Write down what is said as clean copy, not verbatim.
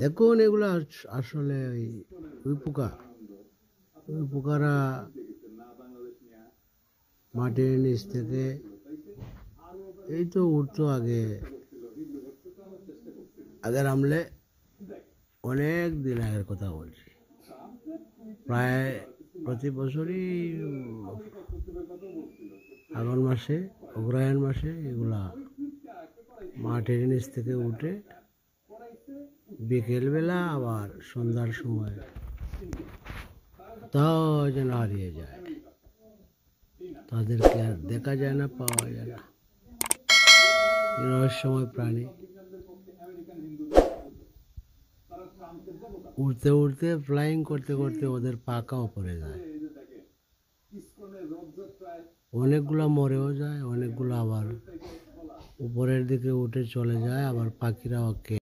দেখুন এগুলো আসলে ওই পোকা, ওই পোকারা মাটির নিচ থেকে এই তো উঠতো আগের আমলে, অনেক দিন আগের কথা বলছি, প্রায় প্রতি বছরই আগুন মাসে, অগ্রহায়ণ মাসে এগুলা মাটির নিচ থেকে উঠে বিকেলবেলা আবার সন্ধ্যার সময় তাও যেন হারিয়ে যায়, তাদেরকে আর দেখা যায় না, পাওয়া যায় না। রহস্যময় প্রাণী, উড়তে উড়তে ফ্লাইং করতে করতে ওদের পাকাও পড়ে যায়, অনেকগুলো মরেও যায়, অনেকগুলো আবার উপরের দিকে উঠে চলে যায়, আবার পাখিরাও